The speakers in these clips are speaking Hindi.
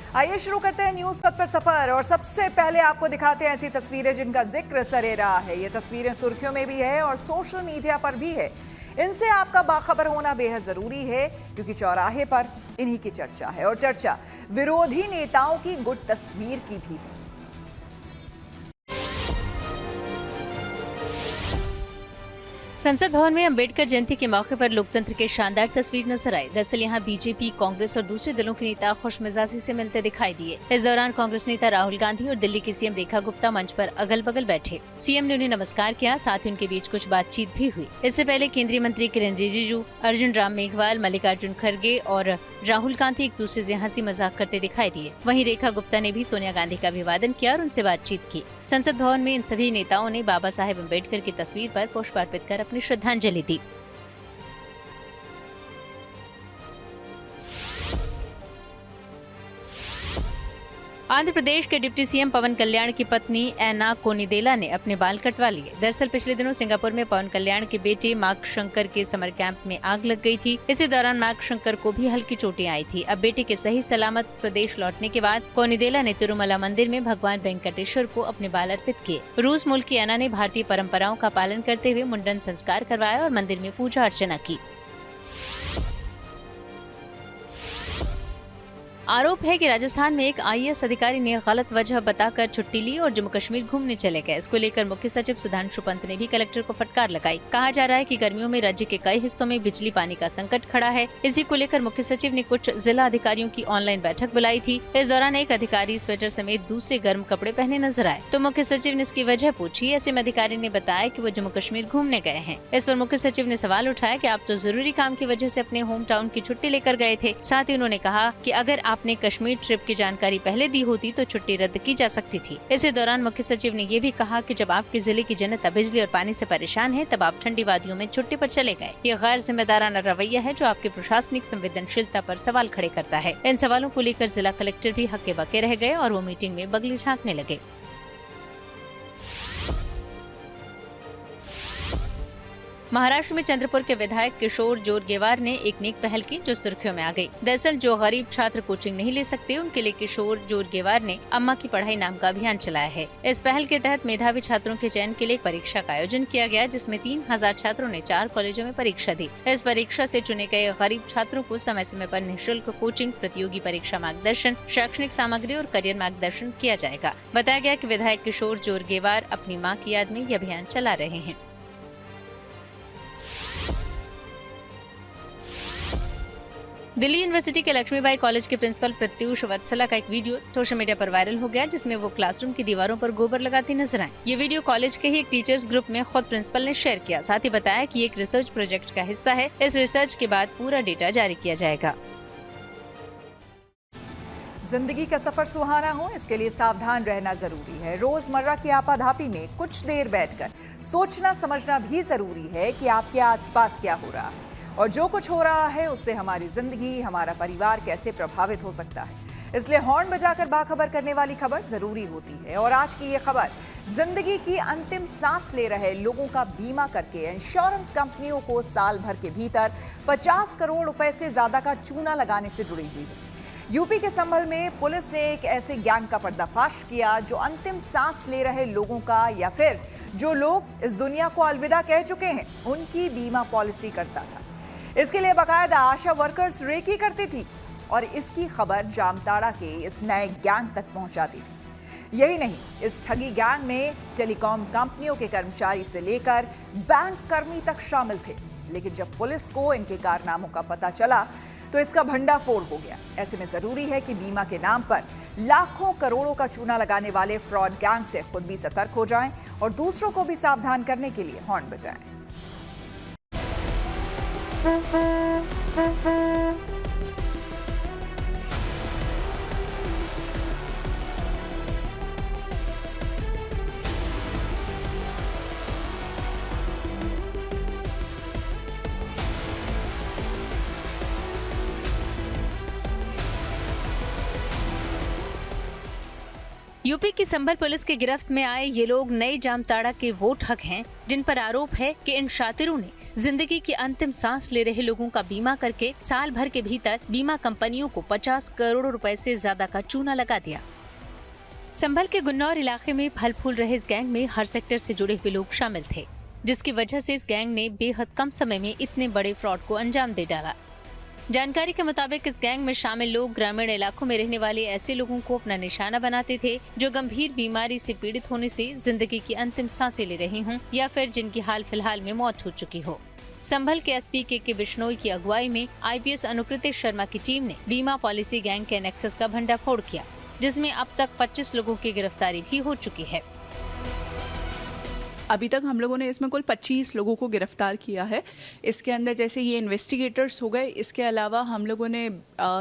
आइए शुरू करते हैं न्यूज पथ पर सफर और सबसे पहले आपको दिखाते हैं ऐसी तस्वीरें जिनका जिक्र सरे रहा है। ये तस्वीरें सुर्खियों में भी है और सोशल मीडिया पर भी है। इनसे आपका बाखबर होना बेहद जरूरी है क्योंकि चौराहे पर इन्हीं की चर्चा है और चर्चा विरोधी नेताओं की गुट तस्वीर की भी है। संसद भवन में अंबेडकर जयंती के मौके पर लोकतंत्र के शानदार तस्वीर नजर आई। दरअसल यहाँ बीजेपी, कांग्रेस और दूसरे दलों के नेता खुशमिजाजी से मिलते दिखाई दिए। इस दौरान कांग्रेस नेता राहुल गांधी और दिल्ली की सीएम रेखा गुप्ता मंच पर अगल बगल बैठे। सीएम ने उन्हें नमस्कार किया, साथ ही उनके बीच कुछ बातचीत भी हुई। इससे पहले केंद्रीय मंत्री किरेन रिजिजू, अर्जुन राम मेघवाल, मल्लिकार्जुन खड़गे और राहुल गांधी एक दूसरे से हंसी मजाक करते दिखाई दिए। वहीं रेखा गुप्ता ने भी सोनिया गांधी का अभिवादन किया और उनसे बातचीत की। संसद भवन में इन सभी नेताओं ने बाबा साहेब अम्बेडकर की तस्वीर पर पुष्प अर्पित कर अपनी श्रद्धांजलि दी। आंध्र प्रदेश के डिप्टी सीएम पवन कल्याण की पत्नी एना कोनिदेला ने अपने बाल कटवा लिए। दरअसल पिछले दिनों सिंगापुर में पवन कल्याण के बेटे मार्क शंकर के समर कैंप में आग लग गई थी। इसी दौरान मार्क शंकर को भी हल्की चोटें आई थी। अब बेटे के सही सलामत स्वदेश लौटने के बाद कोनिदेला ने तिरुमला मंदिर में भगवान वेंकटेश्वर को अपने बाल अर्पित किए। रूस मूल की एना ने भारतीय परंपराओं का पालन करते हुए मुंडन संस्कार करवाया और मंदिर में पूजा अर्चना की। आरोप है कि राजस्थान में एक आईएएस अधिकारी ने गलत वजह बताकर छुट्टी ली और जम्मू कश्मीर घूमने चले गए। इसको लेकर मुख्य सचिव सुधांशु पंत ने भी कलेक्टर को फटकार लगाई। कहा जा रहा है कि गर्मियों में राज्य के कई हिस्सों में बिजली पानी का संकट खड़ा है। इसी को लेकर मुख्य सचिव ने कुछ जिला अधिकारियों की ऑनलाइन बैठक बुलाई थी। इस दौरान एक अधिकारी स्वेटर समेत दूसरे गर्म कपड़े पहने नजर आए तो मुख्य सचिव ने इसकी वजह पूछी। ऐसे में अधिकारी ने बताया कि वो जम्मू कश्मीर घूमने गए हैं। इस पर मुख्य सचिव ने सवाल उठाया कि आप तो जरूरी काम की वजह से अपने होम टाउन की छुट्टी लेकर गए थे। साथ ही उन्होंने कहा कि अगर आपने कश्मीर ट्रिप की जानकारी पहले दी होती तो छुट्टी रद्द की जा सकती थी। इसी दौरान मुख्य सचिव ने ये भी कहा कि जब आपके जिले की जनता बिजली और पानी से परेशान है तब आप ठंडी वादियों में छुट्टी पर चले गए। ये गैर जिम्मेदाराना रवैया है जो आपकी प्रशासनिक संवेदनशीलता पर सवाल खड़े करता है। इन सवालों को लेकर जिला कलेक्टर भी हक्के बक्के रह गए और वो मीटिंग में बगली झांकने लगे। महाराष्ट्र में चंद्रपुर के विधायक किशोर जोरगेवार ने एक नेक पहल की जो सुर्खियों में आ गई। दरअसल जो गरीब छात्र कोचिंग नहीं ले सकते उनके लिए किशोर जोरगेवार ने अम्मा की पढ़ाई नाम का अभियान चलाया है। इस पहल के तहत मेधावी छात्रों के चयन के लिए एक परीक्षा का आयोजन किया गया जिसमें 3000 छात्रों ने 4 कॉलेजों में परीक्षा दी। इस परीक्षा से चुने गए गरीब छात्रों को समय समय पर निःशुल्क कोचिंग, प्रतियोगी परीक्षा मार्गदर्शन, शैक्षणिक सामग्री और करियर मार्गदर्शन किया जाएगा। बताया गया कि विधायक किशोर जोरगेवार अपनी मां की याद में ये अभियान चला रहे हैं। दिल्ली यूनिवर्सिटी के लक्ष्मीबाई कॉलेज के प्रिंसिपल प्रत्यूष वत्सला का एक वीडियो सोशल मीडिया पर वायरल हो गया जिसमें वो क्लासरूम की दीवारों पर गोबर लगाती नजर आए। ये वीडियो कॉलेज के ही एक टीचर्स ग्रुप में खुद प्रिंसिपल ने शेयर किया। साथ ही बताया कि ये एक रिसर्च प्रोजेक्ट का हिस्सा है। इस रिसर्च के बाद पूरा डेटा जारी किया जाएगा। जिंदगी का सफर सुहाना हो इसके लिए सावधान रहना जरूरी है। रोजमर्रा की आपाधापी में कुछ देर बैठकर सोचना समझना भी जरूरी है कि आपके आसपास क्या हो रहा है और जो कुछ हो रहा है उससे हमारी जिंदगी, हमारा परिवार कैसे प्रभावित हो सकता है। इसलिए हॉर्न बजाकर बाखबर करने वाली खबर जरूरी होती है। और आज की ये खबर जिंदगी की अंतिम सांस ले रहे लोगों का बीमा करके इंश्योरेंस कंपनियों को साल भर के भीतर 50 करोड़ रुपए से ज्यादा का चूना लगाने से जुड़ी हुई है। यूपी के संभल में पुलिस ने एक ऐसे गैंग का पर्दाफाश किया जो अंतिम सांस ले रहे लोगों का या फिर जो लोग इस दुनिया को अलविदा कह चुके हैं उनकी बीमा पॉलिसी करता था। इसके लिए बाकायदा आशा वर्कर्स रेकी करती थी और इसकी खबर जामताड़ा के इस नए गैंग तक पहुंचाती थी। यही नहीं, इस ठगी गैंग में टेलीकॉम कंपनियों के कर्मचारी से लेकर बैंक कर्मी तक शामिल थे। लेकिन जब पुलिस को इनके कारनामों का पता चला तो इसका भंडाफोड़ हो गया। ऐसे में जरूरी है कि बीमा के नाम पर लाखों करोड़ों का चूना लगाने वाले फ्रॉड गैंग से खुद भी सतर्क हो जाएं और दूसरों को भी सावधान करने के लिए हॉर्न बजाएं। यूपी की संभल पुलिस की गिरफ्त में आए ये लोग नए जामताड़ा के वो ठग हैं जिन पर आरोप है कि इन शातिरों ने जिंदगी की अंतिम सांस ले रहे लोगों का बीमा करके साल भर के भीतर बीमा कंपनियों को 50 करोड़ रुपए से ज्यादा का चूना लगा दिया। संभल के गुन्नौर इलाके में फल फूल रहे इस गैंग में हर सेक्टर से जुड़े हुए लोग शामिल थे, जिसकी वजह से इस गैंग ने बेहद कम समय में इतने बड़े फ्रॉड को अंजाम दे डाला। जानकारी के मुताबिक इस गैंग में शामिल लोग ग्रामीण इलाकों में रहने वाले ऐसे लोगों को अपना निशाना बनाते थे जो गंभीर बीमारी से पीड़ित होने से जिंदगी की अंतिम सांसें ले रहे हों या फिर जिनकी हाल फिलहाल में मौत हो चुकी हो। संभल के एसपी के बिश्नोई की अगुवाई में आईपीएस अनुकृति शर्मा की टीम ने बीमा पॉलिसी गैंग के नेक्सस का भंडाफोड़ किया, जिसमें अब तक 25 लोगों की गिरफ्तारी भी हो चुकी है। अभी तक हम लोगों ने इसमें कुल 25 लोगों को गिरफ्तार किया है। इसके अंदर जैसे ये इन्वेस्टिगेटर्स हो गए, इसके अलावा हम लोगों ने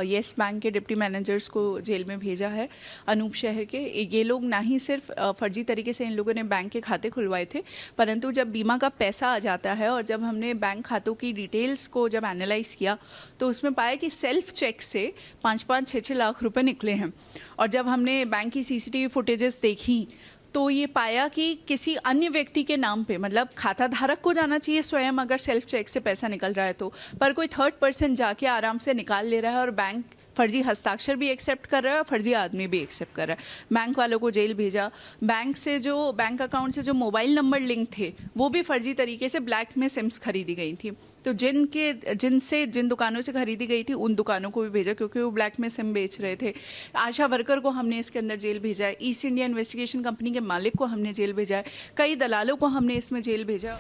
येस बैंक के डिप्टी मैनेजर्स को जेल में भेजा है अनूप शहर के। ये लोग ना ही सिर्फ फर्जी तरीके से इन लोगों ने बैंक के खाते खुलवाए थे, परंतु जब बीमा का पैसा आ जाता है और जब हमने बैंक खातों की डिटेल्स को जब एनालाइज किया तो उसमें पाया कि सेल्फ चेक से 5-5, 6-6 लाख रुपए निकले हैं। और जब हमने बैंक की सीसीटीवी फुटेजेस देखी तो ये पाया कि किसी अन्य व्यक्ति के नाम पे, मतलब खाता धारक को जाना चाहिए स्वयं अगर सेल्फ चेक से पैसा निकल रहा है तो, पर कोई थर्ड पर्सन जाके आराम से निकाल ले रहा है और बैंक फर्जी हस्ताक्षर भी एक्सेप्ट कर रहा है और फर्जी आदमी भी एक्सेप्ट कर रहा है। बैंक वालों को जेल भेजा। बैंक अकाउंट से जो मोबाइल नंबर लिंक थे वो भी फर्जी तरीके से ब्लैक में सिम्स खरीदी गई थी। तो जिन दुकानों से खरीदी गई थी उन दुकानों को भी भेजा क्योंकि वो ब्लैक में सिम बेच रहे थे। आशा वर्कर को हमने इसके अंदर जेल भेजा है। ईस्ट इंडिया इन्वेस्टिगेशन कंपनी के मालिक को हमने जेल भेजा है। कई दलालों को हमने इसमें जेल भेजा।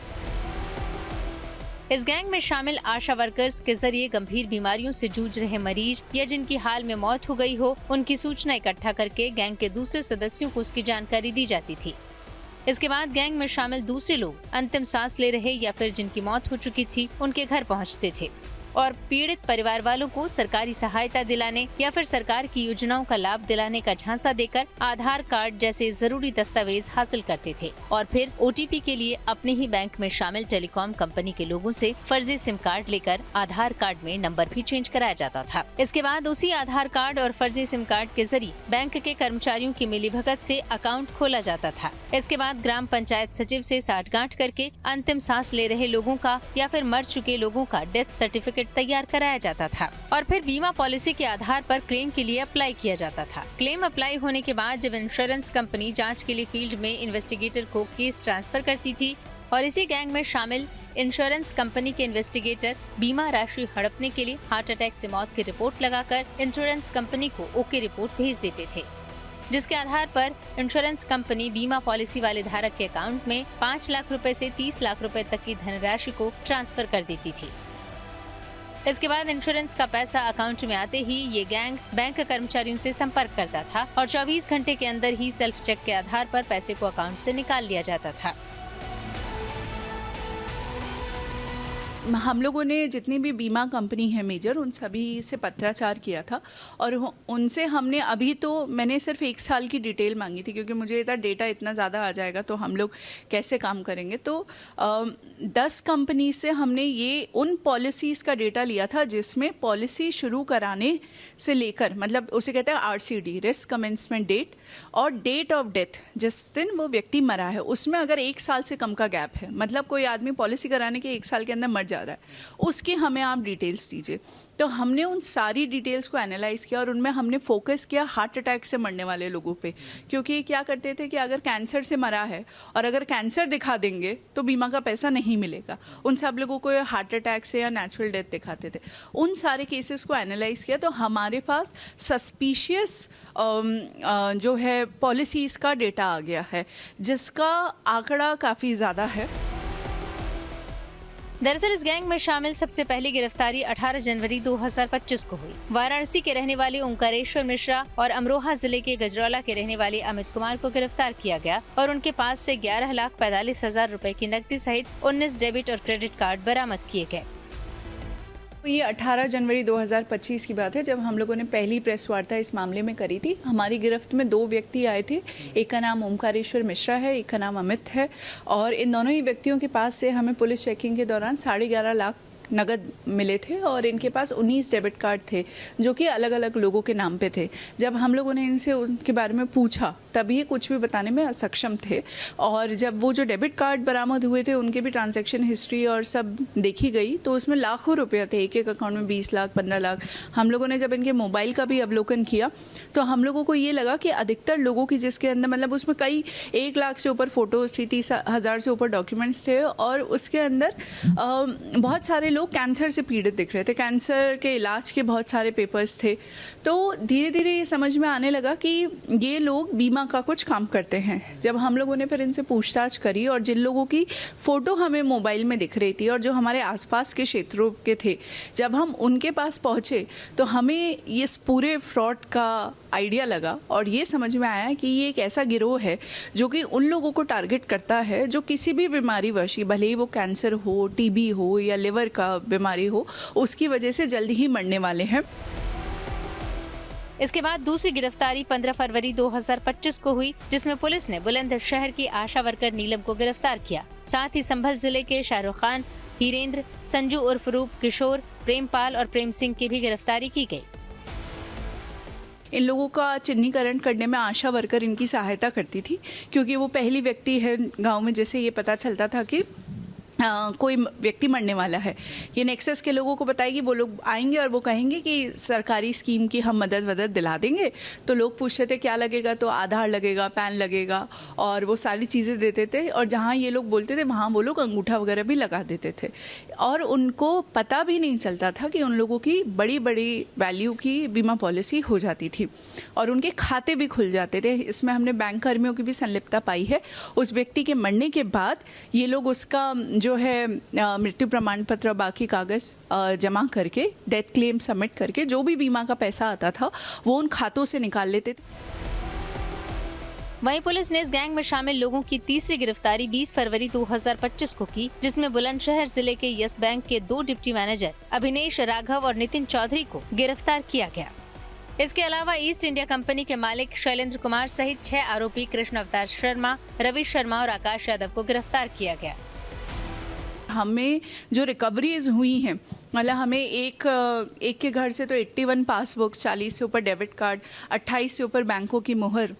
इस गैंग में शामिल आशा वर्कर्स के जरिए गंभीर बीमारियों से जूझ रहे मरीज या जिनकी हाल में मौत हो गई हो, उनकी सूचना इकट्ठा करके गैंग के दूसरे सदस्यों को उसकी जानकारी दी जाती थी। इसके बाद गैंग में शामिल दूसरे लोग अंतिम सांस ले रहे या फिर जिनकी मौत हो चुकी थी उनके घर पहुंचते थे और पीड़ित परिवार वालों को सरकारी सहायता दिलाने या फिर सरकार की योजनाओं का लाभ दिलाने का झांसा देकर आधार कार्ड जैसे जरूरी दस्तावेज हासिल करते थे और फिर ओटीपी के लिए अपने ही बैंक में शामिल टेलीकॉम कंपनी के लोगों से फर्जी सिम कार्ड लेकर आधार कार्ड में नंबर भी चेंज कराया जाता था। इसके बाद उसी आधार कार्ड और फर्जी सिम कार्ड के जरिए बैंक के कर्मचारियों की मिलीभगत से अकाउंट खोला जाता था। इसके बाद ग्राम पंचायत सचिव से साठगांठ करके अंतिम सांस ले रहे लोगों का या फिर मर चुके लोगों का डेथ सर्टिफिकेट तैयार कराया जाता था और फिर बीमा पॉलिसी के आधार पर क्लेम के लिए अप्लाई किया जाता था। क्लेम अप्लाई होने के बाद जब इंश्योरेंस कंपनी जांच के लिए फील्ड में इन्वेस्टिगेटर को केस ट्रांसफर करती थी और इसी गैंग में शामिल इंश्योरेंस कंपनी के इन्वेस्टिगेटर बीमा राशि हड़पने के लिए हार्ट अटैक से मौत की रिपोर्ट लगाकर इंश्योरेंस कंपनी को ओके रिपोर्ट भेज देते थे, जिसके आधार पर इंश्योरेंस कंपनी बीमा पॉलिसी वाले धारक के अकाउंट में 5 लाख रुपए से 30 लाख रुपए तक की धनराशि को ट्रांसफर कर देती थी। इसके बाद इंश्योरेंस का पैसा अकाउंट में आते ही ये गैंग बैंक कर्मचारियों से संपर्क करता था और 24 घंटे के अंदर ही सेल्फ चेक के आधार पर पैसे को अकाउंट से निकाल लिया जाता था। हम लोगों ने जितनी भी बीमा कंपनी है मेजर उन सभी से पत्राचार किया था और उनसे हमने मैंने सिर्फ 1 साल की डिटेल मांगी थी क्योंकि मुझे डेटा इतना ज़्यादा आ जाएगा तो हम लोग कैसे काम करेंगे। तो 10 कंपनी से हमने ये उन पॉलिसीज़ का डेटा लिया था जिसमें पॉलिसी शुरू कराने से लेकर, मतलब उसे कहते हैं RCD, रिस्क कमेंसमेंट डेट, और डेट ऑफ डेथ, जिस दिन वो व्यक्ति मरा है उसमें अगर 1 साल से कम का गैप है, मतलब कोई आदमी पॉलिसी कराने के 1 साल के अंदर मर जा रहा है, उसकी हमें आप डिटेल्स दीजिए। तो हमने उन सारी डिटेल्स को एनालाइज किया और उनमें हमने फोकस किया हार्ट अटैक से मरने वाले लोगों पे, क्योंकि क्या करते थे कि अगर कैंसर से मरा है और अगर कैंसर दिखा देंगे तो बीमा का पैसा नहीं मिलेगा। उन सब लोगों को हार्ट अटैक से या नेचुरल डेथ दिखाते थे। उन सारे केसेस को एनालाइज किया तो हमारे पास सस्पिशियस जो है पॉलिसीज का डेटा आ गया है जिसका आंकड़ा काफ़ी ज़्यादा है। दरअसल इस गैंग में शामिल सबसे पहली गिरफ्तारी 18 जनवरी 2025 को हुई। वाराणसी के रहने वाले ओंकारेश्वर मिश्रा और अमरोहा जिले के गजरौला के रहने वाले अमित कुमार को गिरफ्तार किया गया और उनके पास से 11,45,000 रुपए की नकदी सहित 19 डेबिट और क्रेडिट कार्ड बरामद किए गए। ये 18 जनवरी 2025 की बात है जब हम लोगों ने पहली प्रेस वार्ता इस मामले में करी थी। हमारी गिरफ्त में 2 व्यक्ति आए थे, एक का नाम ओंकारेश्वर मिश्रा है, एक का नाम अमित है, और इन दोनों ही व्यक्तियों के पास से हमें पुलिस चेकिंग के दौरान 11.5 लाख नगद मिले थे और इनके पास 19 डेबिट कार्ड थे जो कि अलग अलग लोगों के नाम पे थे। जब हम लोगों ने इनसे उनके बारे में पूछा तब ये कुछ भी बताने में असक्षम थे और जब वो जो डेबिट कार्ड बरामद हुए थे उनके भी ट्रांजैक्शन हिस्ट्री और सब देखी गई तो उसमें लाखों रुपये थे, एक एक अकाउंट में 20 लाख 15 लाख। हम लोगों ने जब इनके मोबाइल का भी अवलोकन किया तो हम लोगों को ये लगा कि अधिकतर लोगों की जिसके अंदर मतलब उसमें कई 1 लाख से ऊपर फोटोज थी, 30,000 से ऊपर डॉक्यूमेंट्स थे और उसके अंदर बहुत सारे लोग कैंसर से पीड़ित दिख रहे थे, कैंसर के इलाज के बहुत सारे पेपर्स थे। तो धीरे धीरे ये समझ में आने लगा कि ये लोग बीमा का कुछ काम करते हैं। जब हम लोगों ने फिर इनसे पूछताछ करी और जिन लोगों की फ़ोटो हमें मोबाइल में दिख रही थी और जो हमारे आसपास के क्षेत्रों के थे, जब हम उनके पास पहुँचे तो हमें इस पूरे फ्रॉड का आइडिया लगा और ये समझ में आया कि ये एक ऐसा गिरोह है जो कि उन लोगों को टारगेट करता है जो किसी भी बीमारी वश, भले ही वो कैंसर हो, टीबी हो या लिवर का बीमारी हो, उसकी वजह से जल्दी ही मरने वाले हैं। इसके बाद दूसरी गिरफ्तारी 15 फरवरी 2025 को हुई, जिसमें पुलिस ने बुलंदशहर की आशा वर्कर नीलम को गिरफ्तार किया। साथ ही संभल जिले के शाहरुख खान, हीरेंद्र, संजू उर्फ रूप, किशोर, प्रेमपाल और प्रेम सिंह की भी गिरफ्तारी की गई। इन लोगों का चिन्हीकरण करने में आशा वर्कर इनकी सहायता करती थी क्योंकि वो पहली व्यक्ति है गांव में जैसे ये पता चलता था कि कोई व्यक्ति मरने वाला है। ये नेक्सस के लोगों को बताएगी, वो लोग आएंगे और वो कहेंगे कि सरकारी स्कीम की हम मदद दिला देंगे। तो लोग पूछते थे क्या लगेगा, तो आधार लगेगा, पैन लगेगा और वो सारी चीज़ें देते थे और जहाँ ये लोग बोलते थे वहाँ वो लोग अंगूठा वगैरह भी लगा देते थे और उनको पता भी नहीं चलता था कि उन लोगों की बड़ी बड़ी वैल्यू की बीमा पॉलिसी हो जाती थी और उनके खाते भी खुल जाते थे। इसमें हमने बैंक कर्मियों की भी संलिप्तता पाई है। उस व्यक्ति के मरने के बाद ये लोग उसका जो है मृत्यु प्रमाण पत्र, बाकी कागज जमा करके, डेथ क्लेम सबमिट करके जो भी बीमा का पैसा आता था वो उन खातों से निकाल लेते थे। वहीं पुलिस ने इस गैंग में शामिल लोगों की तीसरी गिरफ्तारी 20 फरवरी 2025 को की, जिसमें बुलंदशहर जिले के यस बैंक के 2 डिप्टी मैनेजर अभिनेश राघव और नितिन चौधरी को गिरफ्तार किया गया। इसके अलावा ईस्ट इंडिया कंपनी के मालिक शैलेंद्र कुमार सहित 6 आरोपी कृष्ण अवतार शर्मा, रवि शर्मा और आकाश यादव को गिरफ्तार किया गया। हमें जो रिकवरीज हुई हैं, मतलब हमें एक के घर से तो 81 पासबुक्स, 40 से ऊपर डेबिट कार्ड, 28 से ऊपर बैंकों की मुहर,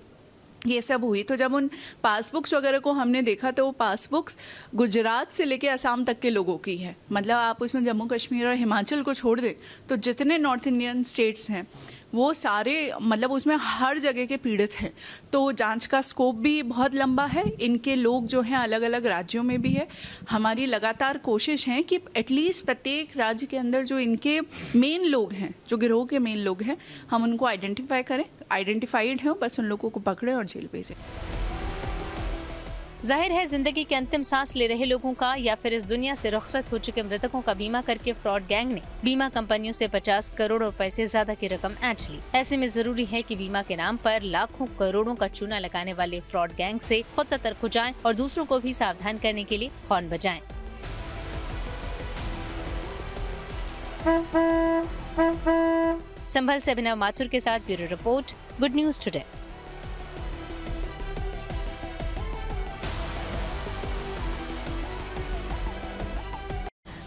ये सब हुई। तो जब उन पासबुक्स वगैरह को हमने देखा तो वो पासबुक्स गुजरात से लेके असम तक के लोगों की है। मतलब आप उसमें जम्मू कश्मीर और हिमाचल को छोड़ दें तो जितने नॉर्थ इंडियन स्टेट्स हैं वो सारे मतलब उसमें हर जगह के पीड़ित हैं। तो जांच का स्कोप भी बहुत लंबा है। इनके लोग जो हैं अलग अलग राज्यों में भी है। हमारी लगातार कोशिश है कि एटलीस्ट प्रत्येक राज्य के अंदर जो इनके मेन लोग हैं, जो गिरोह के मेन लोग हैं, हम उनको आइडेंटिफाई करें, आइडेंटिफाइड हैं, बस उन लोगों को पकड़ें और जेल भेजें। जाहिर है जिंदगी के अंतिम सांस ले रहे लोगों का या फिर इस दुनिया से रुखसत हो चुके मृतकों का बीमा करके फ्रॉड गैंग ने बीमा कंपनियों से 50 करोड़ रुपए से ज्यादा की रकम ऐंठ ली। ऐसे में जरूरी है कि बीमा के नाम पर लाखों करोड़ों का चूना लगाने वाले फ्रॉड गैंग से खुद सतर्क हो जाएं और दूसरों को भी सावधान करने के लिए हॉर्न बजाएं। संभल से अभिनव माथुर के साथ bureau report, good news today.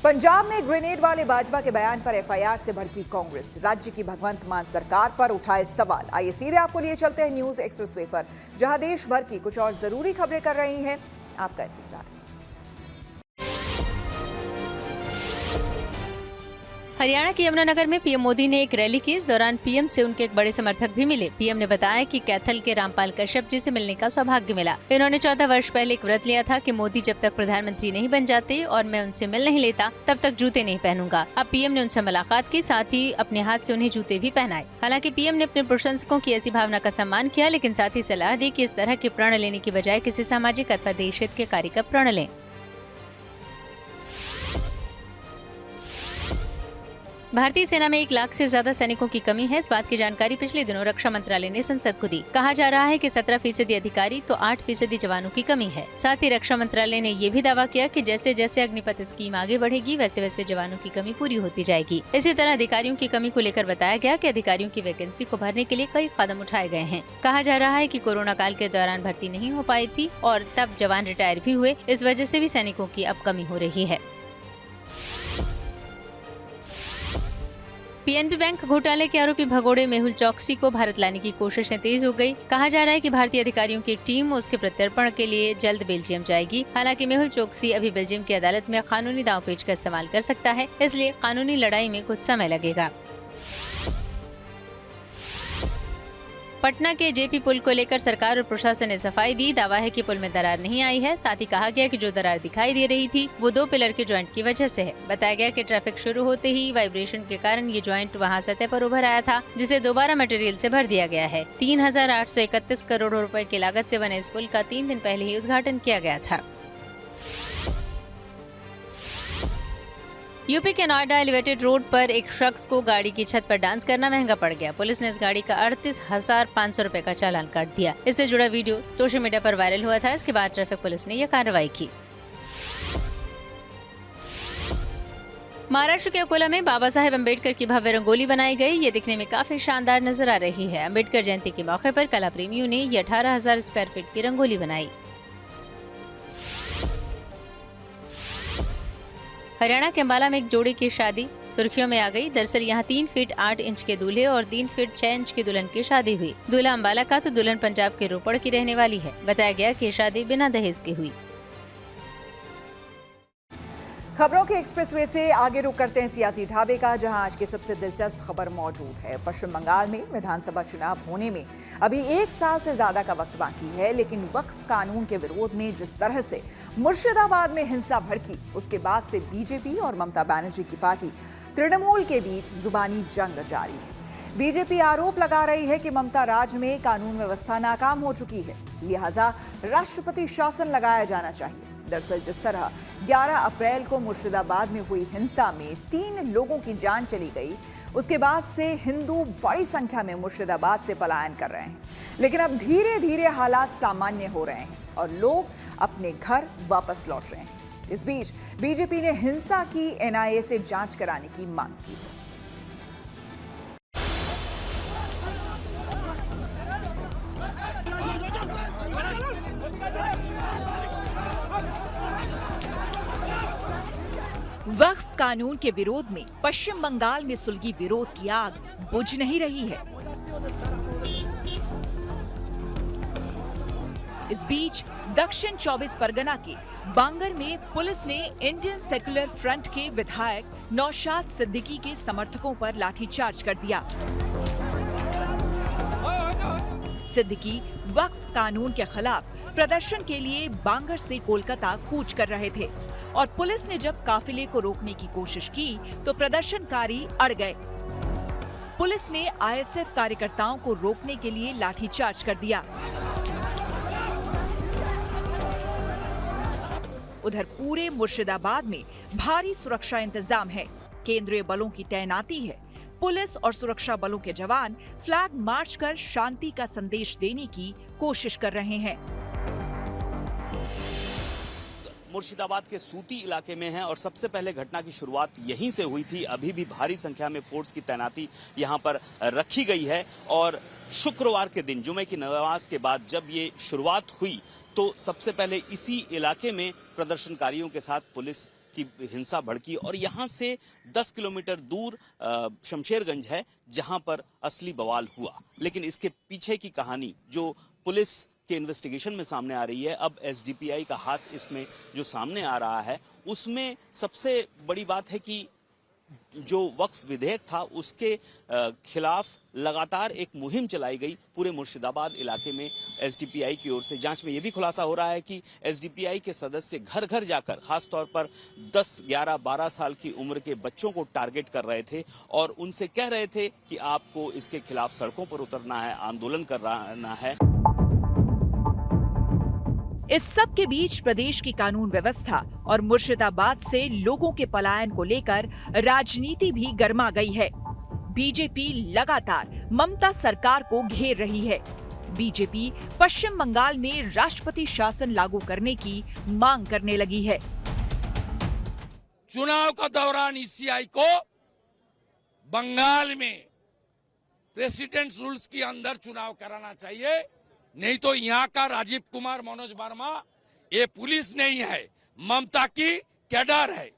Punjab में ग्रेनेड वाले बाजवा के बयान पर एफआईआर से भड़की कांग्रेस। राज्य की भगवंत मान सरकार पर उठाए सवाल। आइए सीधे आपको लिए चलते हैं न्यूज एक्सप्रेसवे पर, जहां देश भर की कुछ और जरूरी खबरें कर रही हैं आपका इंतजार। हरियाणा के यमुनानगर में पीएम मोदी ने एक रैली की। इस दौरान पीएम से उनके एक बड़े समर्थक भी मिले। पीएम ने बताया कि कैथल के रामपाल कश्यप जी से मिलने का सौभाग्य मिला। इन्होंने 14 वर्ष पहले एक व्रत लिया था कि मोदी जब तक प्रधानमंत्री नहीं बन जाते और मैं उनसे मिल नहीं लेता तब तक जूते नहीं पहनूंगा। अब पीएम ने उनसे मुलाकात की, साथ ही अपने हाथ से उन्हें जूते भी पहनाए। हालांकि पीएम ने अपने प्रशंसकों की ऐसी भावना का सम्मान किया, लेकिन साथ ही सलाह दी कि इस तरह के प्रण लेने की बजाय किसी सामाजिक अथवा देश हित के कार्य का प्रण लें। भारतीय सेना में 1 लाख से ज्यादा सैनिकों की कमी है। इस बात की जानकारी पिछले दिनों रक्षा मंत्रालय ने संसद को दी। कहा जा रहा है कि 17% अधिकारी तो 8% जवानों की कमी है। साथ ही रक्षा मंत्रालय ने ये भी दावा किया कि जैसे जैसे अग्निपथ स्कीम आगे बढ़ेगी वैसे वैसे जवानों की कमी पूरी होती जाएगी। इसी तरह अधिकारियों की कमी को लेकर बताया गया कि अधिकारियों की वैकेंसी को भरने के लिए कई कदम उठाए गए हैं। कहा जा रहा है कि कोरोना काल के दौरान भर्ती नहीं हो पाई थी और तब जवान रिटायर भी हुए। इस वजह से भी सैनिकों की अब कमी हो रही है। पीएनबी बैंक घोटाले के आरोपी भगोड़े मेहुल चौकसी को भारत लाने की कोशिशें तेज हो गई। कहा जा रहा है कि भारतीय अधिकारियों की एक टीम उसके प्रत्यर्पण के लिए जल्द बेल्जियम जाएगी। हालांकि मेहुल चौकसी अभी बेल्जियम की अदालत में कानूनी दांवपेच का इस्तेमाल कर सकता है, इसलिए कानूनी लड़ाई में कुछ समय लगेगा। पटना के जेपी पुल को लेकर सरकार और प्रशासन ने सफाई दी। दावा है कि पुल में दरार नहीं आई है। साथ ही कहा गया कि जो दरार दिखाई दे रही थी वो 2 पिलर के जॉइंट की वजह से है। बताया गया कि ट्रैफिक शुरू होते ही वाइब्रेशन के कारण ये जॉइंट वहां सतह पर उभर आया था, जिसे दोबारा मटेरियल से भर दिया गया है। 3,831 करोड़ रुपए की लागत से बने इस पुल का 3 दिन पहले ही उद्घाटन किया गया था। यूपी के नोएडा एलिवेटेड रोड पर एक शख्स को गाड़ी की छत पर डांस करना महंगा पड़ गया। पुलिस ने इस गाड़ी का 38,500 रुपए का चालान काट दिया। इससे जुड़ा वीडियो सोशल मीडिया पर वायरल हुआ था। इसके बाद ट्रैफिक पुलिस ने यह कार्रवाई की। महाराष्ट्र के अकोला में बाबा साहेब अम्बेडकर की भव्य रंगोली बनाई गई। ये दिखने में काफी शानदार नजर आ रही है। अम्बेडकर जयंती के मौके पर कला प्रेमियों ने ये 18,000 स्क्वायर फीट की रंगोली बनाई। हरियाणा के अंबाला में एक जोड़ी की शादी सुर्खियों में आ गई। दरअसल यहाँ 3 फीट 8 इंच के दूल्हे और 3 फीट 6 इंच की दुल्हन की शादी हुई। दूल्हा अंबाला का तो दुल्हन पंजाब के रोपड़ की रहने वाली है। बताया गया कि शादी बिना दहेज की हुई। खबरों के एक्सप्रेसवे से आगे रुक करते हैं सियासी ढाबे का, जहां आज की सबसे दिलचस्प खबर मौजूद है। पश्चिम बंगाल में विधानसभा चुनाव होने में अभी 1 साल से ज्यादा का वक्त बाकी है, लेकिन वक्फ कानून के विरोध में जिस तरह से मुर्शिदाबाद में हिंसा भड़की, उसके बाद से बीजेपी और ममता बनर्जी की पार्टी तृणमूल के बीच जुबानी जंग जारी है। बीजेपी आरोप लगा रही है कि ममता राज में कानून व्यवस्था नाकाम हो चुकी है, लिहाजा राष्ट्रपति शासन लगाया जाना चाहिए। दरअसल जिस तरह 11 अप्रैल को मुर्शिदाबाद में हुई हिंसा में 3 लोगों की जान चली गई, उसके बाद से हिंदू बड़ी संख्या में मुर्शिदाबाद से पलायन कर रहे हैं। लेकिन अब धीरे धीरे हालात सामान्य हो रहे हैं और लोग अपने घर वापस लौट रहे हैं। इस बीच बीजेपी ने हिंसा की एनआईए से जांच कराने की मांग की है। वक्फ कानून के विरोध में पश्चिम बंगाल में सुलगी विरोध की आग बुझ नहीं रही है। इस बीच दक्षिण 24 परगना के बांगर में पुलिस ने इंडियन सेक्युलर फ्रंट के विधायक नौशाद सिद्दीकी के समर्थकों पर लाठीचार्ज कर दिया। सिद्दीकी वक्फ कानून के खिलाफ प्रदर्शन के लिए बांगर से कोलकाता कूच कर रहे थे और पुलिस ने जब काफिले को रोकने की कोशिश की तो प्रदर्शनकारी अड़ गए। पुलिस ने आईएसएफ कार्यकर्ताओं को रोकने के लिए लाठीचार्ज कर दिया। उधर पूरे मुर्शिदाबाद में भारी सुरक्षा इंतजाम है। केंद्रीय बलों की तैनाती है। पुलिस और सुरक्षा बलों के जवान फ्लैग मार्च कर शांति का संदेश देने की कोशिश कर रहे हैं। मुर्शिदाबाद के सूती इलाके में है और सबसे पहले घटना की शुरुआत यहीं से हुई थी। अभी भी भारी संख्या में फोर्स की तैनाती यहां पर रखी गई है और शुक्रवार के दिन जुमे की नमाज के बाद जब ये शुरुआत हुई तो सबसे पहले इसी इलाके में प्रदर्शनकारियों के साथ पुलिस की हिंसा भड़की और यहां से 10 किलोमीटर दूर शमशेरगंज है जहां पर असली बवाल हुआ। लेकिन इसके पीछे की कहानी जो पुलिस के इन्वेस्टिगेशन में सामने आ रही है, अब एसडीपीआई का हाथ इसमें जो सामने आ रहा है, उसमें सबसे बड़ी बात है कि जो वक्फ विधेयक था उसके खिलाफ लगातार एक मुहिम चलाई गई पूरे मुर्शिदाबाद इलाके में एसडीपीआई की ओर से। जांच में यह भी खुलासा हो रहा है कि एसडीपीआई के सदस्य घर घर जाकर खासतौर पर 10, 11, 12 साल की उम्र के बच्चों को टारगेट कर रहे थे और उनसे कह रहे थे कि आपको इसके खिलाफ सड़कों पर उतरना है, आंदोलन करना है। इस सब के बीच प्रदेश की कानून व्यवस्था और मुर्शिदाबाद से लोगों के पलायन को लेकर राजनीति भी गर्मा गई है। बीजेपी लगातार ममता सरकार को घेर रही है। बीजेपी पश्चिम बंगाल में राष्ट्रपति शासन लागू करने की मांग करने लगी है। चुनाव का दौरान ईसीआई को बंगाल में प्रेसिडेंट रूल्स के अंदर चुनाव कराना चाहिए, नहीं तो यहाँ का राजीव कुमार, मनोज वर्मा ये पुलिस नहीं है, ममता की कैडर है।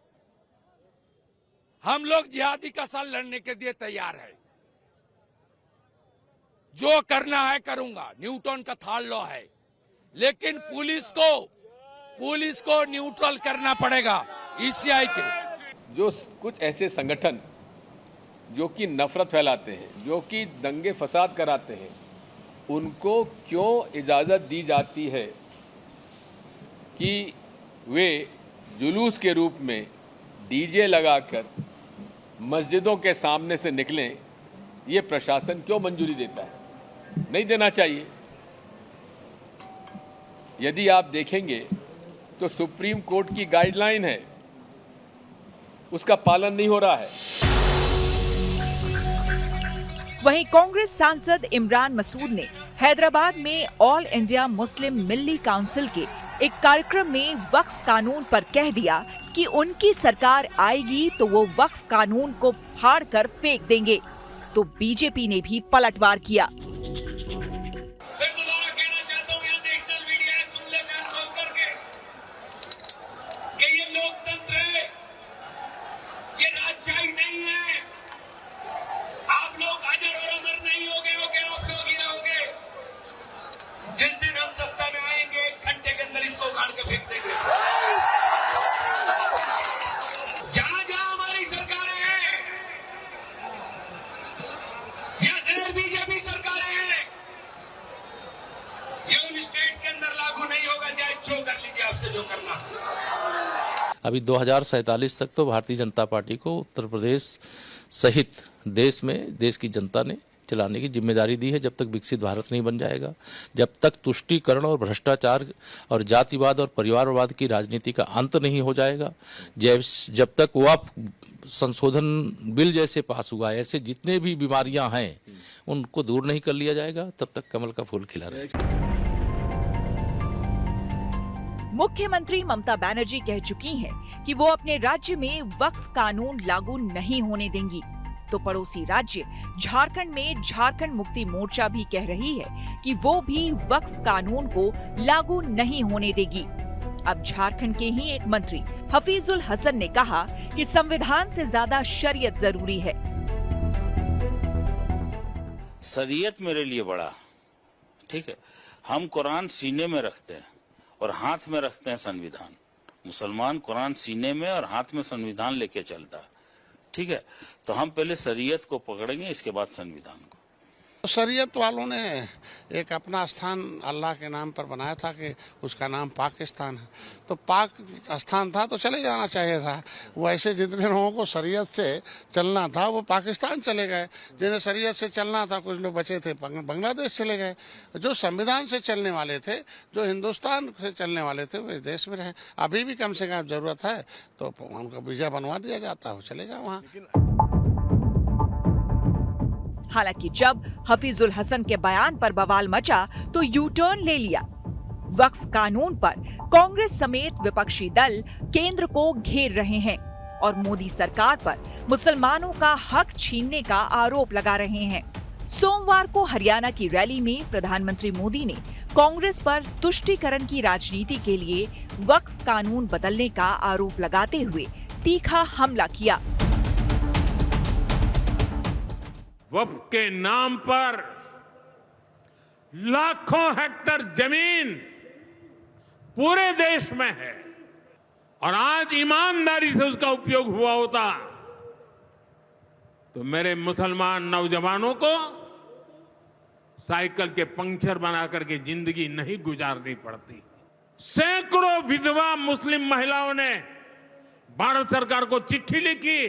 हम लोग जिहादी का साथ लड़ने के लिए तैयार है। जो करना है करूंगा, न्यूटन का थर्ड लॉ है, लेकिन पुलिस को न्यूट्रल करना पड़ेगा। ईसीआई के जो कुछ ऐसे संगठन जो कि नफरत फैलाते हैं, जो कि दंगे फसाद कराते हैं, उनको क्यों इजाज़त दी जाती है कि वे जुलूस के रूप में डीजे लगाकर मस्जिदों के सामने से निकलें? ये प्रशासन क्यों मंजूरी देता है? नहीं देना चाहिए। यदि आप देखेंगे तो सुप्रीम कोर्ट की गाइडलाइन है, उसका पालन नहीं हो रहा है। वहीं कांग्रेस सांसद इमरान मसूद ने हैदराबाद में ऑल इंडिया मुस्लिम मिल्ली काउंसिल के एक कार्यक्रम में वक्फ कानून पर कह दिया कि उनकी सरकार आएगी तो वो वक्फ कानून को फाड़ कर फेंक देंगे। तो बीजेपी ने भी पलटवार किया। अभी 2047 तक तो भारतीय जनता पार्टी को उत्तर प्रदेश सहित देश की जनता ने चलाने की जिम्मेदारी दी है। जब तक विकसित भारत नहीं बन जाएगा, जब तक तुष्टीकरण और भ्रष्टाचार और जातिवाद और परिवारवाद की राजनीति का अंत नहीं हो जाएगा, जब तक वक्फ संशोधन बिल जैसे पास हुआ है, ऐसे जितने भी बीमारियां हैं उनको दूर नहीं कर लिया जाएगा, तब तक कमल का फूल खिला रहेगा। मुख्यमंत्री ममता बनर्जी कह चुकी हैं कि वो अपने राज्य में वक्फ कानून लागू नहीं होने देंगी। तो पड़ोसी राज्य झारखंड में झारखंड मुक्ति मोर्चा भी कह रही है कि वो भी वक्फ कानून को लागू नहीं होने देगी। अब झारखंड के ही एक मंत्री हफीजुल हसन ने कहा कि संविधान से ज्यादा शरीयत जरूरी है। शरीयत मेरे लिए बड़ा, ठीक है। हम कुरान सीने में रखते हैं और हाथ में रखते हैं संविधान। मुसलमान कुरान सीने में और हाथ में संविधान लेके चलता है, ठीक है। तो हम पहले शरीयत को पकड़ेंगे, इसके बाद संविधान को। शरीयत वालों ने एक अपना स्थान अल्लाह के नाम पर बनाया था कि उसका नाम पाकिस्तान है। तो पाक स्थान था तो चले जाना चाहिए था। वो ऐसे जितने लोगों को शरीयत से चलना था वो पाकिस्तान चले गए, जिन्हें शरीयत से चलना था कुछ लोग बचे थे बांग्लादेश चले गए। जो संविधान से चलने वाले थे, जो हिंदुस्तान से चलने वाले थे, वो इस देश में रहे। अभी भी कम से कम जरूरत है तो उनका वीजा बनवा दिया जाता है, वो चले जाओ वहाँ। हालांकि जब हफीजुल हसन के बयान पर बवाल मचा तो यू टर्न ले लिया। वक्फ कानून पर कांग्रेस समेत विपक्षी दल केंद्र को घेर रहे हैं और मोदी सरकार पर मुसलमानों का हक छीनने का आरोप लगा रहे हैं। सोमवार को हरियाणा की रैली में प्रधानमंत्री मोदी ने कांग्रेस पर तुष्टीकरण की राजनीति के लिए वक्फ कानून बदलने का आरोप लगाते हुए तीखा हमला किया। वक्फ के नाम पर लाखों हेक्टेयर जमीन पूरे देश में है और आज ईमानदारी से उसका उपयोग हुआ होता तो मेरे मुसलमान नौजवानों को साइकिल के पंक्चर बनाकर के जिंदगी नहीं गुजारनी पड़ती। सैकड़ों विधवा मुस्लिम महिलाओं ने भारत सरकार को चिट्ठी लिखी,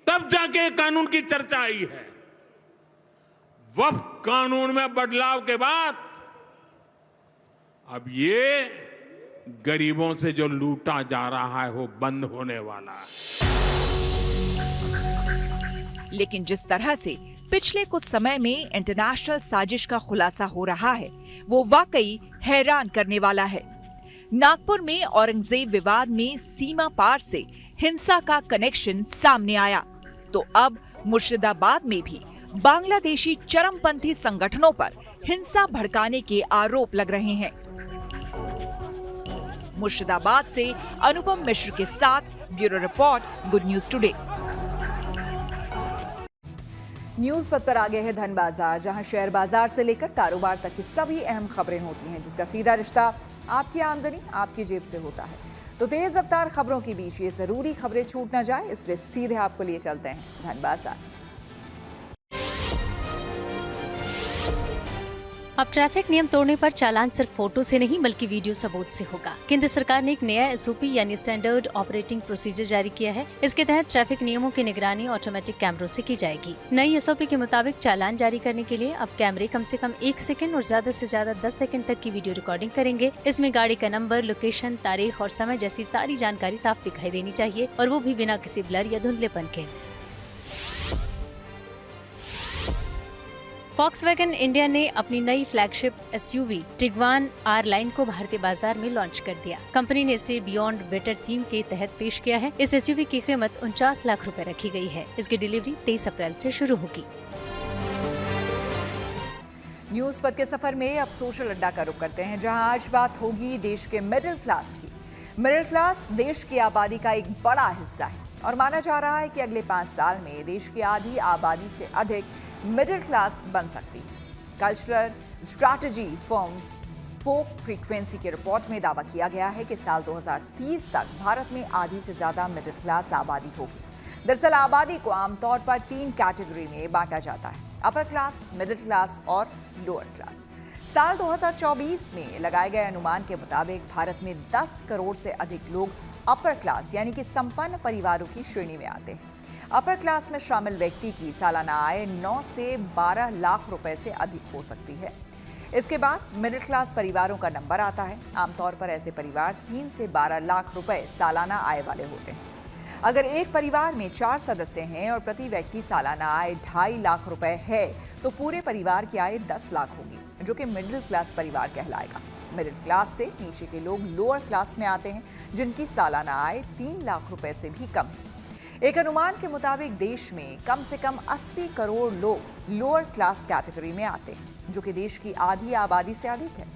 तब जाके कानून की चर्चा आई है। वक्फ कानून में बदलाव के बाद अब ये गरीबों से जो लूटा जा रहा है वो बंद होने वाला है। लेकिन जिस तरह से पिछले कुछ समय में इंटरनेशनल साजिश का खुलासा हो रहा है वो वाकई हैरान करने वाला है। नागपुर में औरंगजेब विवाद में सीमा पार से हिंसा का कनेक्शन सामने आया तो अब मुर्शिदाबाद में भी बांग्लादेशी चरमपंथी संगठनों पर हिंसा भड़काने के आरोप लग रहे हैं। मुर्शिदाबाद से अनुपम मिश्र के साथ bureau report, good news today. News पथ पर आगे है धन बाजार, जहां शेयर बाजार से लेकर कारोबार तक की सभी अहम खबरें होती हैं, जिसका सीधा रिश्ता आपकी आमदनी आपकी जेब से होता है। तो तेज रफ्तार खबरों के बीच ये जरूरी खबरें छूट ना जाए, इसलिए सीधे आपको लिए चलते हैं धन बाजार। अब ट्रैफिक नियम तोड़ने पर चालान सिर्फ फोटो से नहीं बल्कि वीडियो सबूत से होगा। केंद्र सरकार ने एक नया SOP यानी स्टैंडर्ड ऑपरेटिंग प्रोसीजर जारी किया है। इसके तहत ट्रैफिक नियमों की निगरानी ऑटोमेटिक कैमरों से की जाएगी। नई SOP के मुताबिक चालान जारी करने के लिए अब कैमरे कम से कम 1 सेकंड और ज्यादा से ज्यादा 10 सेकंड तक की वीडियो रिकॉर्डिंग करेंगे। इसमें गाड़ी का नंबर, लोकेशन, तारीख और समय जैसी सारी जानकारी साफ दिखाई देनी चाहिए, और वो भी बिना किसी ब्लर या धुंधलेपन के। Volkswagen इंडिया ने अपनी नई फ्लैगशिप SUV टिगवान R लाइन को भारतीय बाजार में लॉन्च कर दिया। कंपनी ने इसे बियॉन्ड बेटर थीम के तहत पेश किया है। इस SUV की कीमत 49 लाख रुपए रखी गई है। इसकी डिलीवरी 23 अप्रैल से शुरू होगी। न्यूज पथ के सफर में अब सोशल अड्डा का रुख करते हैं, जहां आज बात होगी देश के मिडिल क्लास की। मिडिल क्लास देश की आबादी का एक बड़ा हिस्सा है और माना जा रहा है कि अगले 5 साल में देश की आधी आबादी से अधिक मिडिल क्लास बन सकती है। कल्चरल स्ट्रैटेजी फर्म फोक फ्रीक्वेंसी की रिपोर्ट में दावा किया गया है कि साल 2030 तक भारत में आधी से ज्यादा मिडिल क्लास आबादी होगी। दरअसल आबादी को आमतौर पर 3 कैटेगरी में बांटा जाता है: अपर क्लास, मिडिल क्लास और लोअर क्लास। साल 2024 में लगाए गए अनुमान के मुताबिक भारत में 10 करोड़ से अधिक लोग अपर क्लास यानी कि संपन्न परिवारों की श्रेणी में आते हैं। अपर क्लास में शामिल व्यक्ति की सालाना आय 9 से 12 लाख रुपए से अधिक हो सकती है। इसके बाद मिडिल क्लास परिवारों का नंबर आता है। आमतौर पर ऐसे परिवार 3 से 12 लाख रुपए सालाना आय वाले होते हैं। अगर एक परिवार में 4 सदस्य हैं और प्रति व्यक्ति सालाना आय 2.5 लाख रुपए है, तो पूरे परिवार की आय 10 लाख होगी, जो कि मिडिल क्लास परिवार कहलाएगा। मिडिल क्लास से नीचे के लोग लोअर क्लास में आते हैं, जिनकी सालाना आय 3 लाख रुपए से भी कम है। एक अनुमान के मुताबिक देश में कम से कम 80 करोड़ लोग लोअर क्लास कैटेगरी में आते हैं, जो कि देश की आधी आबादी से अधिक है।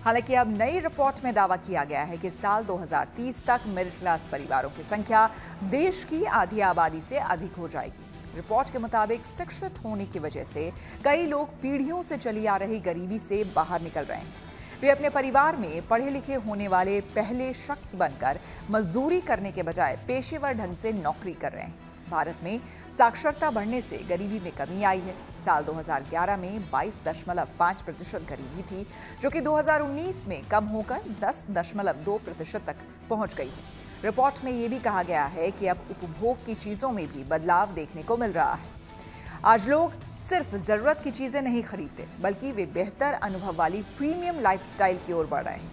हालांकि अब नई रिपोर्ट में दावा किया गया है कि साल 2030 तक मिडिल क्लास परिवारों की संख्या देश की आधी आबादी से अधिक हो जाएगी। रिपोर्ट के मुताबिक शिक्षित होने की वजह से कई लोग पीढ़ियों से चली आ रही गरीबी से बाहर निकल रहे हैं। वे अपने परिवार में पढ़े लिखे होने वाले पहले शख्स बनकर मजदूरी करने के बजाय पेशेवर ढंग से नौकरी कर रहे हैं। भारत में साक्षरता बढ़ने से गरीबी में कमी आई है। साल 2011 में 22.5% गरीबी थी, जो कि 2019 में कम होकर 10.2% तक पहुंच गई है। रिपोर्ट में ये भी कहा गया है कि अब उपभोग की चीज़ों में भी बदलाव देखने को मिल रहा है। आज लोग सिर्फ जरूरत की चीजें नहीं खरीदते, बल्कि वे बेहतर अनुभव वाली प्रीमियम लाइफस्टाइल की ओर बढ़ रहे हैं।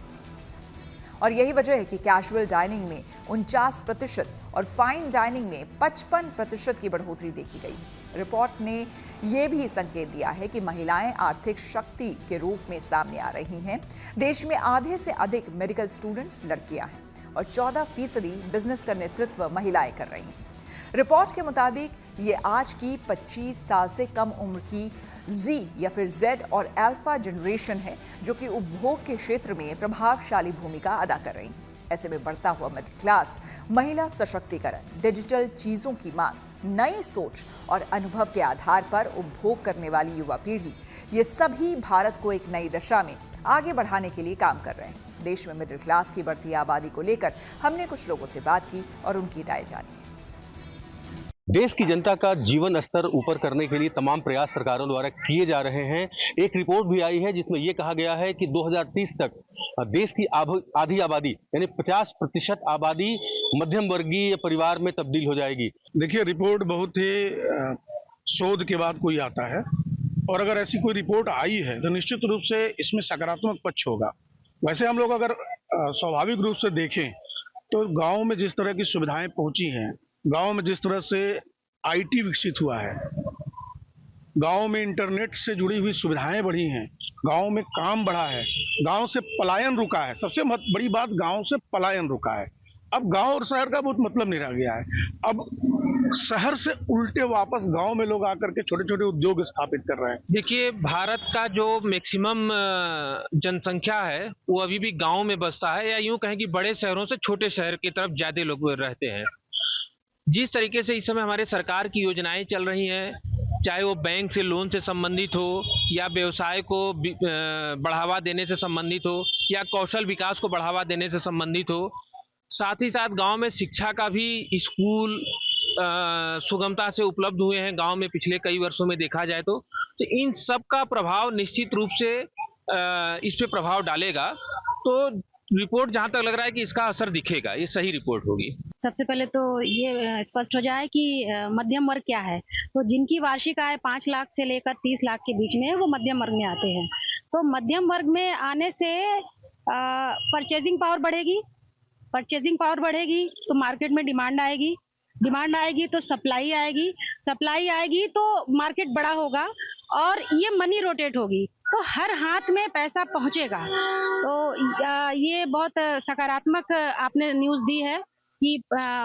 और यही वजह है कि कैजुअल डाइनिंग में 49% और फाइन डाइनिंग में 55% की बढ़ोतरी देखी गई है। रिपोर्ट ने यह भी संकेत दिया है कि महिलाएं आर्थिक शक्ति के रूप में सामने आ रही हैं। देश में आधे से अधिक मेडिकल स्टूडेंट्स लड़कियां हैं और 14% बिजनेस का नेतृत्व महिलाएं कर रही हैं। रिपोर्ट के मुताबिक ये आज की 25 साल से कम उम्र की Z या फिर Z और अल्फा जनरेशन है, जो कि उपभोग के क्षेत्र में प्रभावशाली भूमिका अदा कर रही है। ऐसे में बढ़ता हुआ मिडिल क्लास, महिला सशक्तिकरण, डिजिटल चीज़ों की मांग, नई सोच और अनुभव के आधार पर उपभोग करने वाली युवा पीढ़ी, ये सभी भारत को एक नई दिशा में आगे बढ़ाने के लिए काम कर रहे हैं। देश में मिडिल क्लास की बढ़ती आबादी को लेकर हमने कुछ लोगों से बात की और उनकी राय जानी। देश की जनता का जीवन स्तर ऊपर करने के लिए तमाम प्रयास सरकारों द्वारा किए जा रहे हैं। एक रिपोर्ट भी आई है जिसमें यह कहा गया है कि 2030 तक देश की आधी आबादी यानी 50% आबादी मध्यम वर्गीय परिवार में तब्दील हो जाएगी। देखिए, रिपोर्ट बहुत ही शोध के बाद कोई आता है, और अगर ऐसी कोई रिपोर्ट आई है तो निश्चित रूप से इसमें सकारात्मक पक्ष होगा। वैसे हम लोग अगर स्वाभाविक रूप से देखें तो गाँव में जिस तरह की सुविधाएं पहुंची हैं, गांव में जिस तरह से आईटी विकसित हुआ है, गांव में इंटरनेट से जुड़ी हुई सुविधाएं बढ़ी हैं, गांव में काम बढ़ा है, गांव से पलायन रुका है। सबसे बड़ी बात, गांव से पलायन रुका है। अब गांव और शहर का बहुत मतलब नहीं रह गया है। अब शहर से उल्टे वापस गांव में लोग आकर के छोटे छोटे उद्योग स्थापित कर रहे हैं। देखिए, भारत का जो मैक्सिमम जनसंख्या है वो अभी भी गाँव में बसता है, या यूं कहें कि बड़े शहरों से छोटे शहर की तरफ ज्यादा लोग रहते हैं। जिस तरीके से इस समय हमारे सरकार की योजनाएं चल रही हैं, चाहे वो बैंक से लोन से संबंधित हो या व्यवसाय को बढ़ावा देने से संबंधित हो या कौशल विकास को बढ़ावा देने से संबंधित हो। साथ ही साथ गांव में शिक्षा का भी स्कूल सुगमता से उपलब्ध हुए हैं गांव में पिछले कई वर्षों में देखा जाए तो इन सब का प्रभाव निश्चित रूप से इस पे प्रभाव डालेगा। तो रिपोर्ट जहां तक लग रहा है कि इसका असर दिखेगा, ये सही रिपोर्ट होगी। सबसे पहले तो ये स्पष्ट हो जाए कि मध्यम वर्ग क्या है। तो जिनकी वार्षिक आय 5 लाख से लेकर 30 लाख के बीच में है वो मध्यम वर्ग में आते हैं। तो मध्यम वर्ग में आने से परचेजिंग पावर बढ़ेगी तो मार्केट में डिमांड आएगी तो सप्लाई आएगी तो मार्केट बड़ा होगा और ये मनी रोटेट होगी तो हर हाथ में पैसा पहुंचेगा। तो ये बहुत सकारात्मक आपने न्यूज़ दी है कि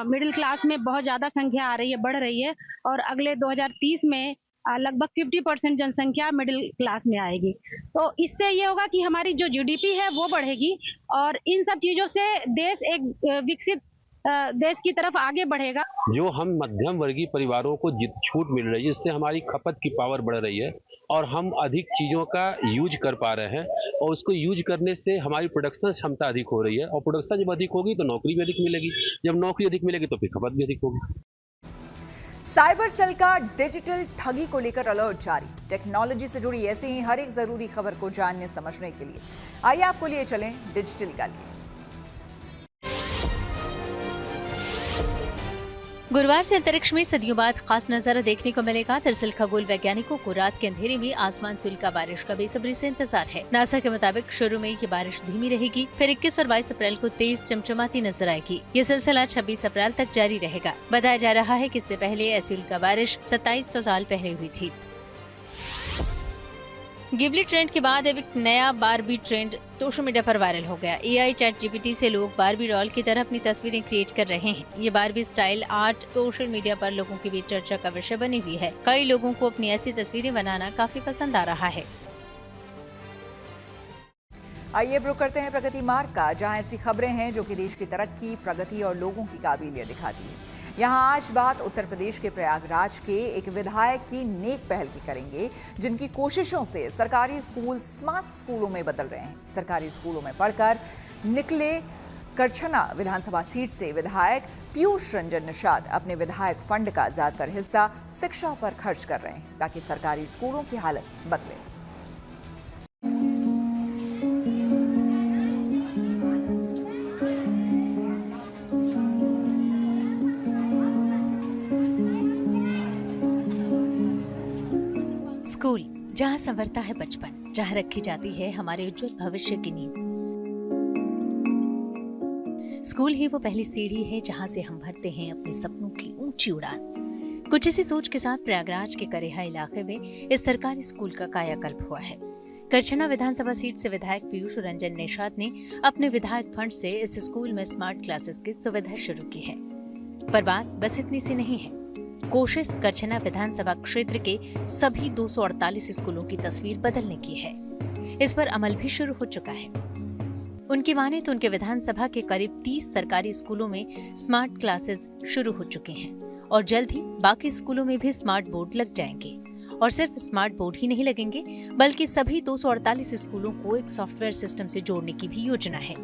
मिडिल क्लास में बहुत ज़्यादा संख्या आ रही है, बढ़ रही है और अगले 2030 में लगभग 50% जनसंख्या मिडिल क्लास में आएगी। तो इससे ये होगा कि हमारी जो जीडीपी है वो बढ़ेगी और इन सब चीज़ों से देश एक विकसित देश की तरफ आगे बढ़ेगा। जो हम मध्यम वर्गीय परिवारों को छूट मिल रही है, इससे हमारी खपत की पावर बढ़ रही है और हम अधिक चीज़ों का यूज कर पा रहे हैं और उसको यूज करने से हमारी प्रोडक्शन क्षमता अधिक हो रही है और प्रोडक्शन जब अधिक होगी तो नौकरी भी अधिक मिलेगी, जब नौकरी अधिक मिलेगी तो फिर खपत भी अधिक होगी। साइबर सेल का डिजिटल ठगी को लेकर अलर्ट जारी। टेक्नोलॉजी से जुड़ी ऐसी ही हर एक जरूरी खबर को जानने समझने के लिए आइए आपको लिए चलें डिजिटल गैलरी। गुरुवार से अंतरिक्ष में सदियों बाद खास नजारा देखने को मिलेगा। दरअसल खगोल वैज्ञानिकों को रात के अंधेरे में आसमान से उल्का बारिश का बेसब्री से इंतजार है। नासा के मुताबिक शुरू में ये बारिश धीमी रहेगी, फिर 21 और 22 अप्रैल को तेज चमचमाती नजर आएगी। ये सिलसिला 26 अप्रैल तक जारी रहेगा। बताया जा रहा है कि इससे पहले ऐसी उल्का बारिश 2700 साल पहले हुई थी। गिबली ट्रेंड के बाद अब एक नया बारबी ट्रेंड सोशल मीडिया पर वायरल हो गया। एआई चैट जीपीटी से लोग बारबी डॉल की तरह अपनी तस्वीरें क्रिएट कर रहे हैं। ये Barbie style art social media पर लोगों के बीच चर्चा का विषय बनी हुई है। कई लोगों को अपनी ऐसी तस्वीरें बनाना काफी पसंद आ रहा है। आइए रुख करते हैं प्रगति मार्ग का, जहां ऐसी खबरें हैं जो कि देश की तरक्की, प्रगति और लोगों की काबिलियत दिखाती है। यहाँ आज बात उत्तर प्रदेश के प्रयागराज के एक विधायक की नेक पहल की करेंगे, जिनकी कोशिशों से सरकारी स्कूल स्मार्ट स्कूलों में बदल रहे हैं। सरकारी स्कूलों में पढ़कर निकले करछना विधानसभा सीट से विधायक पीयूष रंजन निषाद अपने विधायक फंड का ज्यादातर हिस्सा शिक्षा पर खर्च कर रहे हैं, ताकि सरकारी स्कूलों की हालत बदले। स्कूल, जहाँ संवरता है बचपन, जहाँ रखी जाती है हमारे उज्जवल भविष्य की नींव। स्कूल ही वो पहली सीढ़ी है जहाँ से हम भरते हैं अपने सपनों की ऊंची उड़ान। कुछ इसी सोच के साथ प्रयागराज के करेहा इलाके में इस सरकारी स्कूल का कायाकल्प हुआ है। करछना विधानसभा सीट से विधायक पीयूष रंजन निषाद ने अपने विधायक फंड से इस स्कूल में स्मार्ट क्लासेस की सुविधा शुरू की है। पर बात बस इतनी सी नहीं है। कोशिश करछना विधानसभा क्षेत्र के सभी 248 स्कूलों की तस्वीर बदलने की है। इस पर अमल भी शुरू हो चुका है। उनकी माने तो उनके विधानसभा के करीब 30 सरकारी स्कूलों में स्मार्ट क्लासेस शुरू हो चुके हैं और जल्द ही बाकी स्कूलों में भी स्मार्ट बोर्ड लग जाएंगे। और सिर्फ स्मार्ट बोर्ड ही नहीं लगेंगे, बल्कि सभी 248 स्कूलों को एक सॉफ्टवेयर सिस्टम से जोड़ने की भी योजना है।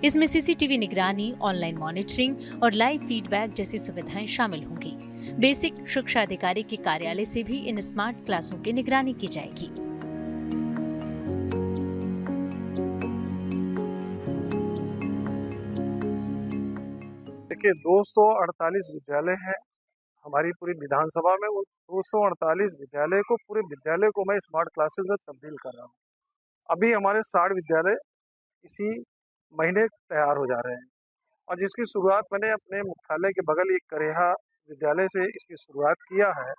इसमें सीसीटीवी निगरानी, ऑनलाइन मॉनिटरिंग और लाइव फीडबैक जैसी सुविधाएं शामिल होंगी। बेसिक शिक्षा अधिकारी के कार्यालय से भी इन स्मार्ट क्लासों की निगरानी की जाएगी। देखिए, 248 विद्यालय हैं हमारी पूरी विधानसभा में। वो 248 विद्यालय को, पूरे विद्यालय को मैं स्मार्ट क्लासेस में तब्दील कर रहा हूँ। अभी हमारे 60 विद्यालय इसी महीने तैयार हो जा रहे हैं और जिसकी शुरुआत मैंने अपने मुख्यालय के बगल एक करेहा विद्यालय से इसकी शुरुआत किया है।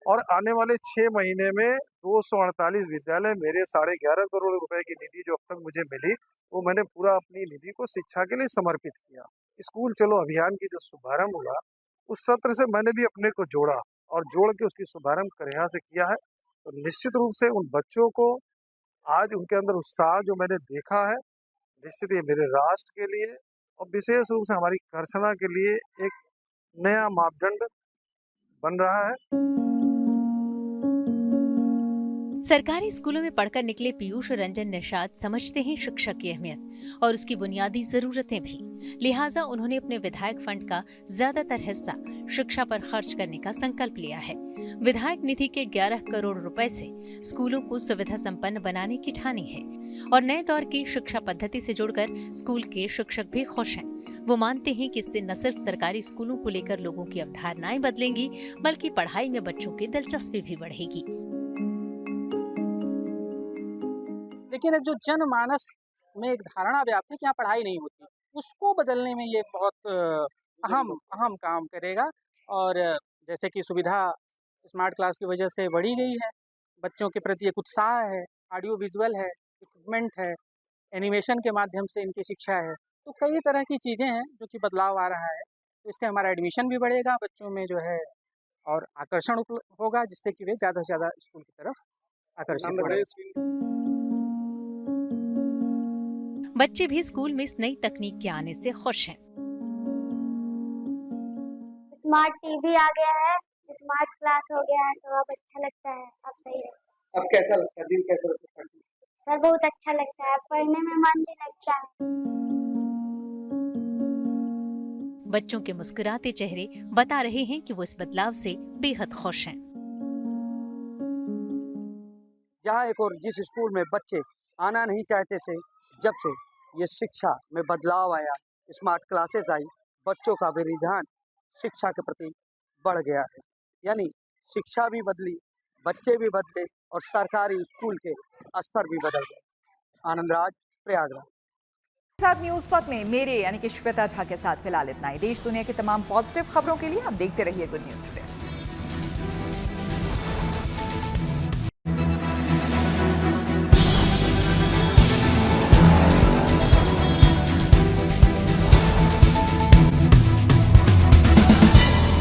और आने वाले 6 महीने में 248 विद्यालय, मेरे 11.5 करोड़ रुपए की निधि जो अब तक मुझे मिली, वो मैंने पूरा अपनी निधि को शिक्षा के लिए समर्पित किया। स्कूल चलो अभियान की जो शुभारंभ हुआ, उस सत्र से मैंने भी अपने को जोड़ा और जोड़ के उसकी शुभारंभ करेहा से किया है। तो निश्चित रूप से उन बच्चों को आज उनके अंदर उत्साह जो मैंने देखा है, निश्चित ये मेरे राष्ट्र के लिए और विशेष रूप से हमारी करछना के लिए एक नया मापदंड बन रहा है। सरकारी स्कूलों में पढ़कर निकले पीयूष रंजन निषाद समझते हैं शिक्षा की अहमियत और उसकी बुनियादी जरूरतें भी। लिहाजा उन्होंने अपने विधायक फंड का ज्यादातर हिस्सा शिक्षा पर खर्च करने का संकल्प लिया है। विधायक निधि के 11 करोड़ रुपए से स्कूलों को सुविधा संपन्न बनाने की ठानी है और नए दौर की शिक्षा पद्धति से जुड़कर स्कूल के शिक्षक भी खुश हैं। वो मानते हैं कि इससे न सिर्फ सरकारी स्कूलों को लेकर लोगों की अवधारणाएं बदलेंगी, बल्कि पढ़ाई में बच्चों की दिलचस्पी भी बढ़ेगी। लेकिन एक जो जनमानस में एक धारणा व्याप्त है कि यहाँ पढ़ाई नहीं होती, उसको बदलने में ये बहुत अहम काम करेगा। और जैसे कि सुविधा स्मार्ट क्लास की वजह से बढ़ी गई है, बच्चों के प्रति एक उत्साह है, ऑडियो विजुअल है, इक्विपमेंट है, एनिमेशन के माध्यम से इनकी शिक्षा है, तो कई तरह की चीज़ें हैं जो कि बदलाव आ रहा है। तो इससे हमारा एडमिशन भी बढ़ेगा, बच्चों में जो है और आकर्षण होगा, जिससे कि वे ज़्यादा से ज़्यादा स्कूल की तरफ आकर्षित होंगे। बच्चे भी स्कूल में इस नई तकनीक के आने से खुश हैं। स्मार्ट टीवी आ गया है, स्मार्ट क्लास हो गया है, तो अब अच्छा लगता है, अब सही है। अब कैसा लगता है, दिन कैसा लगता है? सर बहुत अच्छा लगता है, पढ़ने में मन भी लगता है। बच्चों के मुस्कुराते चेहरे बता रहे हैं कि वो इस बदलाव से बेहद खुश हैं। जहाँ एक और जिस स्कूल में बच्चे आना नहीं चाहते थे, जब से ये शिक्षा में बदलाव आया, स्मार्ट क्लासेस आई, बच्चों का भी रुझान शिक्षा के प्रति बढ़ गया है। यानी शिक्षा भी बदली, बच्चे भी बदले और सरकारी स्कूल के स्तर भी बदल गए। आनंद राज, प्रयागराज। साथ न्यूज पथ में मेरे यानी कि श्वेता झा के साथ फिलहाल इतना ही। देश दुनिया की तमाम पॉजिटिव खबरों के लिए आप देखते रहिए गुड न्यूज टुडे।